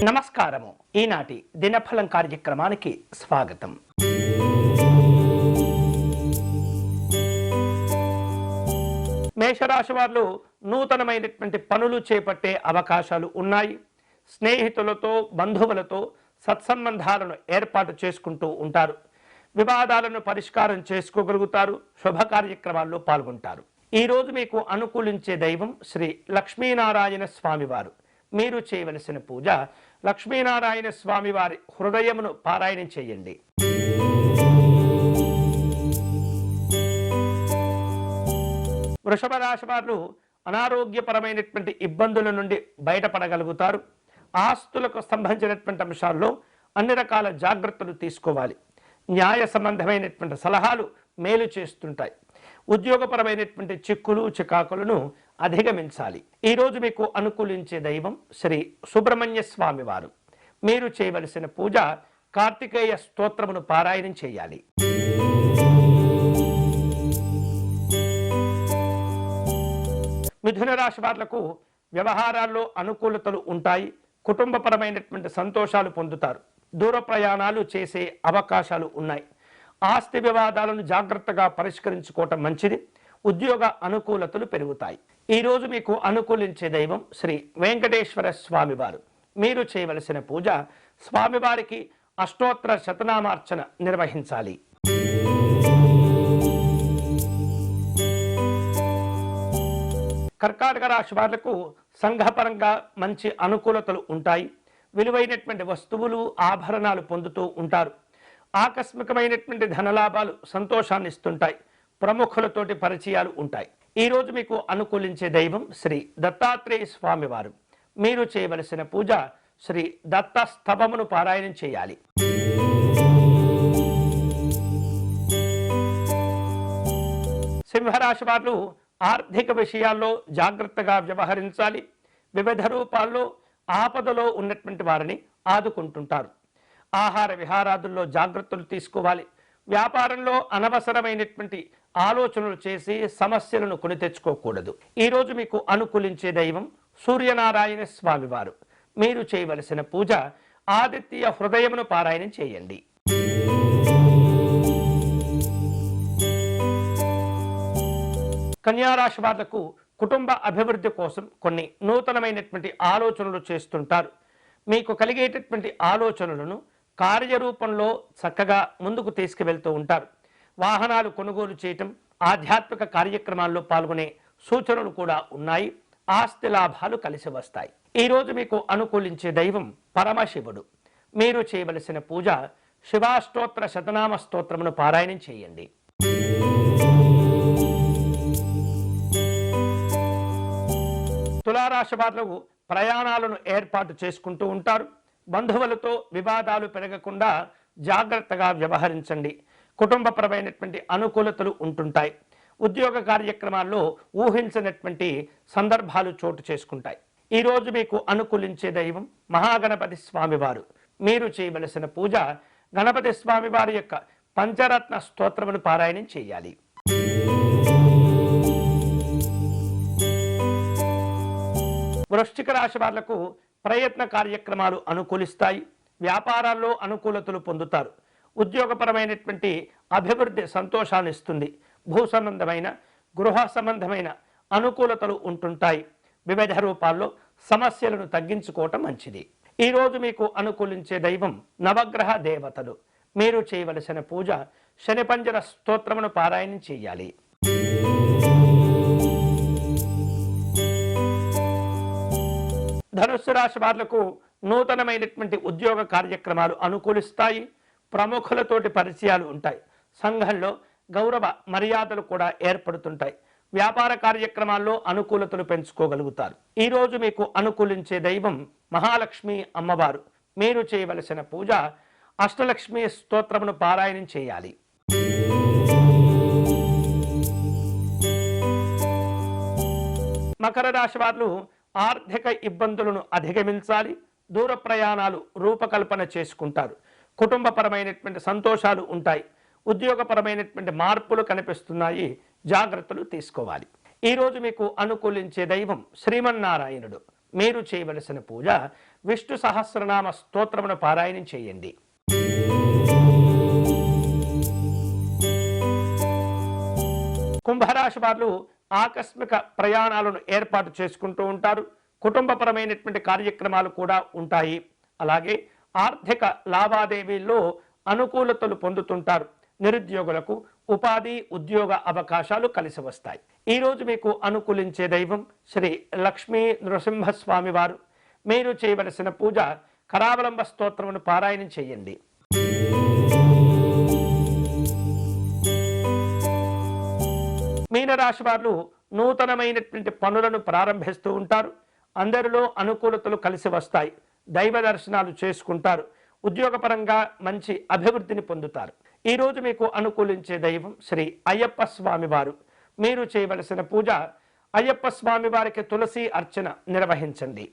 నమస్కారము. ఈనాటి దినఫలం కార్యక్రమానికి స్వాగతం. మేషరాశి వారు నూతనమైనటువంటి పనులు చేపట్టే అవకాశాలు ఉన్నాయి. స్నేహితులతో, బంధువులతో సత్సంబంధాలను ఏర్పాటు చేసుకుంటూ ఉంటారు. వివాదాలను పరిష్కారం చేసుకోగలుగుతారు. శుభ కార్యక్రమాల్లో పాల్గొంటారు. ఈరోజు మీకు అనుకూలించే దైవం శ్రీ లక్ష్మీనారాయణ స్వామివారు. మీరు చేయవలసిన పూజ లక్ష్మీనారాయణ స్వామి వారి హృదయమును పారాయణం చేయండి. వృషభ రాశి వారు అనారోగ్యపరమైనటువంటి ఇబ్బందుల నుండి బయటపడగలుగుతారు. ఆస్తులకు సంబంధించినటువంటి అంశాల్లో అన్ని రకాల జాగ్రత్తలు తీసుకోవాలి. న్యాయ సంబంధమైనటువంటి సలహాలు మేలు చేస్తుంటాయి. ఉద్యోగపరమైనటువంటి చిక్కులు చికాకులను అధిగమించాలి. ఈరోజు మీకు అనుకూలించే దైవం శ్రీ సుబ్రహ్మణ్య స్వామి వారు. మీరు చేయవలసిన పూజ కార్తికేయ స్తోత్రమును పారాయణం చేయాలి. మిథున రాశి వాళ్లకు వ్యవహారాల్లో అనుకూలతలు ఉంటాయి. కుటుంబపరమైనటువంటి సంతోషాలు పొందుతారు. దూర ప్రయాణాలు చేసే అవకాశాలు ఉన్నాయి. ఆస్తి వివాదాలను జాగ్రత్తగా పరిష్కరించుకోవటం మంచిది. ఉద్యోగ అనుకూలతలు పెరుగుతాయి. ఈరోజు మీకు అనుకూలించే దైవం శ్రీ వెంకటేశ్వర స్వామివారు. మీరు చేయవలసిన పూజ స్వామివారికి అష్టోత్తర శతనామార్చన నిర్వహించాలి. కర్కాటక రాశి వాళ్లకు సంఘపరంగా మంచి అనుకూలతలు ఉంటాయి. విలువైనటువంటి వస్తువులు, ఆభరణాలు పొందుతూ ఉంటారు. ఆకస్మికమైనటువంటి ధనలాభాలు సంతోషాన్ని ఇస్తుంటాయి. ప్రముఖులతోటి పరిచయాలు ఉంటాయి. ఈరోజు మీకు అనుకూలించే దైవం శ్రీ దత్తాత్రేయ స్వామివారు. మీరు చేయవలసిన పూజ శ్రీ దత్త స్తవమును పారాయణం చేయాలి. సింహరాశి వారు ఆర్థిక విషయాల్లో జాగ్రత్తగా వ్యవహరించాలి. వివిధ రూపాల్లో ఆపదలో ఉన్నటువంటి వారిని ఆదుకుంటుంటారు. ఆహార విహారాదుల్లో జాగ్రత్తలు తీసుకోవాలి. వ్యాపారంలో అనవసరమైనటువంటి ఆలోచనలు చేసి సమస్యలను కొని తెచ్చుకోకూడదు. ఈరోజు మీకు అనుకూలించే దైవం సూర్యనారాయణ స్వామివారు. మీరు చేయవలసిన పూజ ఆదిత్య హృదయమును పారాయణం చేయండి. కన్యారాశి వాళ్లకు కుటుంబ అభివృద్ధి కోసం కొన్ని నూతనమైనటువంటి ఆలోచనలు చేస్తుంటారు. మీకు కలిగేటటువంటి ఆలోచనలను కార్యరూపంలో చక్కగా ముందుకు తీసుకువెళ్తూ ఉంటారు. వాహనాలు కొనుగోలు చేయటం, ఆధ్యాత్మిక కార్యక్రమాల్లో పాల్గొనే సూచనలు కూడా ఉన్నాయి. ఆస్తి లాభాలు కలిసి వస్తాయి. ఈరోజు మీకు అనుకూలించే దైవం పరమశివుడు. మీరు చేయవలసిన పూజ శివాష్టోత్తర శతనామ స్తోత్రమును పారాయణం చేయండి. తులారాశి వారు ప్రయాణాలను ఏర్పాటు చేసుకుంటూ ఉంటారు. బంధువులతో వివాదాలు పెరగకుండా జాగ్రత్తగా వ్యవహరించండి. కుటుంబపరమైనటువంటి అనుకూలతలు ఉంటుంటాయి. ఉద్యోగ కార్యక్రమాల్లో ఊహించినటువంటి సందర్భాలు చోటు చేసుకుంటాయి. ఈరోజు మీకు అనుకూలించే దైవం మహాగణపతి స్వామివారు. మీరు చేయవలసిన పూజ గణపతి స్వామివారి యొక్క పంచరత్న స్తోత్రమును పారాయణం చేయాలి. వృశ్చిక రాశి వాళ్లకు ప్రయత్న కార్యక్రమాలు అనుకూలిస్తాయి. వ్యాపారాల్లో అనుకూలతలు పొందుతారు. ఉద్యోగపరమైనటువంటి అభివృద్ధి సంతోషాన్ని ఇస్తుంది. భూ సంబంధమైన, గృహ సంబంధమైన అనుకూలతలు ఉంటుంటాయి. వివిధ రూపాల్లో సమస్యలను తగ్గించుకోవటం మంచిది. ఈరోజు మీకు అనుకూలించే దైవం నవగ్రహ దేవతలు. మీరు చేయవలసిన పూజ శనిపంజర స్తోత్రమును పారాయణం చేయాలి. ధనుస్సు రాశి వాళ్లకు నూతనమైనటువంటి ఉద్యోగ కార్యక్రమాలు అనుకూలిస్తాయి. ప్రముఖులతోటి పరిచయాలు ఉంటాయి. సంఘంలో గౌరవ మర్యాదలు కూడా ఏర్పడుతుంటాయి. వ్యాపార కార్యక్రమాల్లో అనుకూలతలు పెంచుకోగలుగుతారు. ఈరోజు మీకు అనుకూలించే దైవం మహాలక్ష్మి అమ్మవారు. మీరు చేయవలసిన పూజ అష్టలక్ష్మి స్తోత్రమును పారాయణం చేయాలి. మకర రాశి వారు ఆర్థిక ఇబ్బందులను అధిగమించాలి. దూర ప్రయాణాలు రూపకల్పన చేసుకుంటారు. కుటుంబపరమైనటువంటి సంతోషాలు ఉంటాయి. ఉద్యోగపరమైనటువంటి మార్పులు కనిపిస్తున్నాయి. జాగ్రత్తలు తీసుకోవాలి. ఈరోజు మీకు అనుకూలించే దైవం శ్రీమన్నారాయణుడు. మీరు చేయవలసిన పూజ విష్ణు సహస్రనామ స్తోత్రమును పారాయణం చేయండి. కుంభరాశి వారు ఆకస్మిక ప్రయాణాలను ఏర్పాటు చేసుకుంటూ ఉంటారు. కుటుంబపరమైనటువంటి కార్యక్రమాలు కూడా ఉంటాయి. అలాగే ఆర్థిక లావాదేవీల్లో అనుకూలతలు పొందుతుంటారు. నిరుద్యోగులకు ఉపాధి ఉద్యోగ అవకాశాలు కలిసి వస్తాయి. ఈరోజు మీకు అనుకూలించే దైవం శ్రీ లక్ష్మీ నృసింహస్వామి వారు. మీరు చేయవలసిన పూజ కరావలంబ స్తోత్రమును పారాయణం చేయండి. మీనరాశి వారు నూతనమైనటువంటి పనులను ప్రారంభిస్తూ ఉంటారు. అందరిలో అనుకూలతలు కలిసి వస్తాయి. దైవ దర్శనాలు చేసుకుంటారు. ఉద్యోగపరంగా మంచి అభివృద్ధిని పొందుతారు. ఈరోజు మీకు అనుకూలించే దైవం శ్రీ అయ్యప్ప స్వామి వారు. మీరు చేయవలసిన పూజ అయ్యప్ప స్వామి వారికి తులసి అర్చన నిర్వహించండి.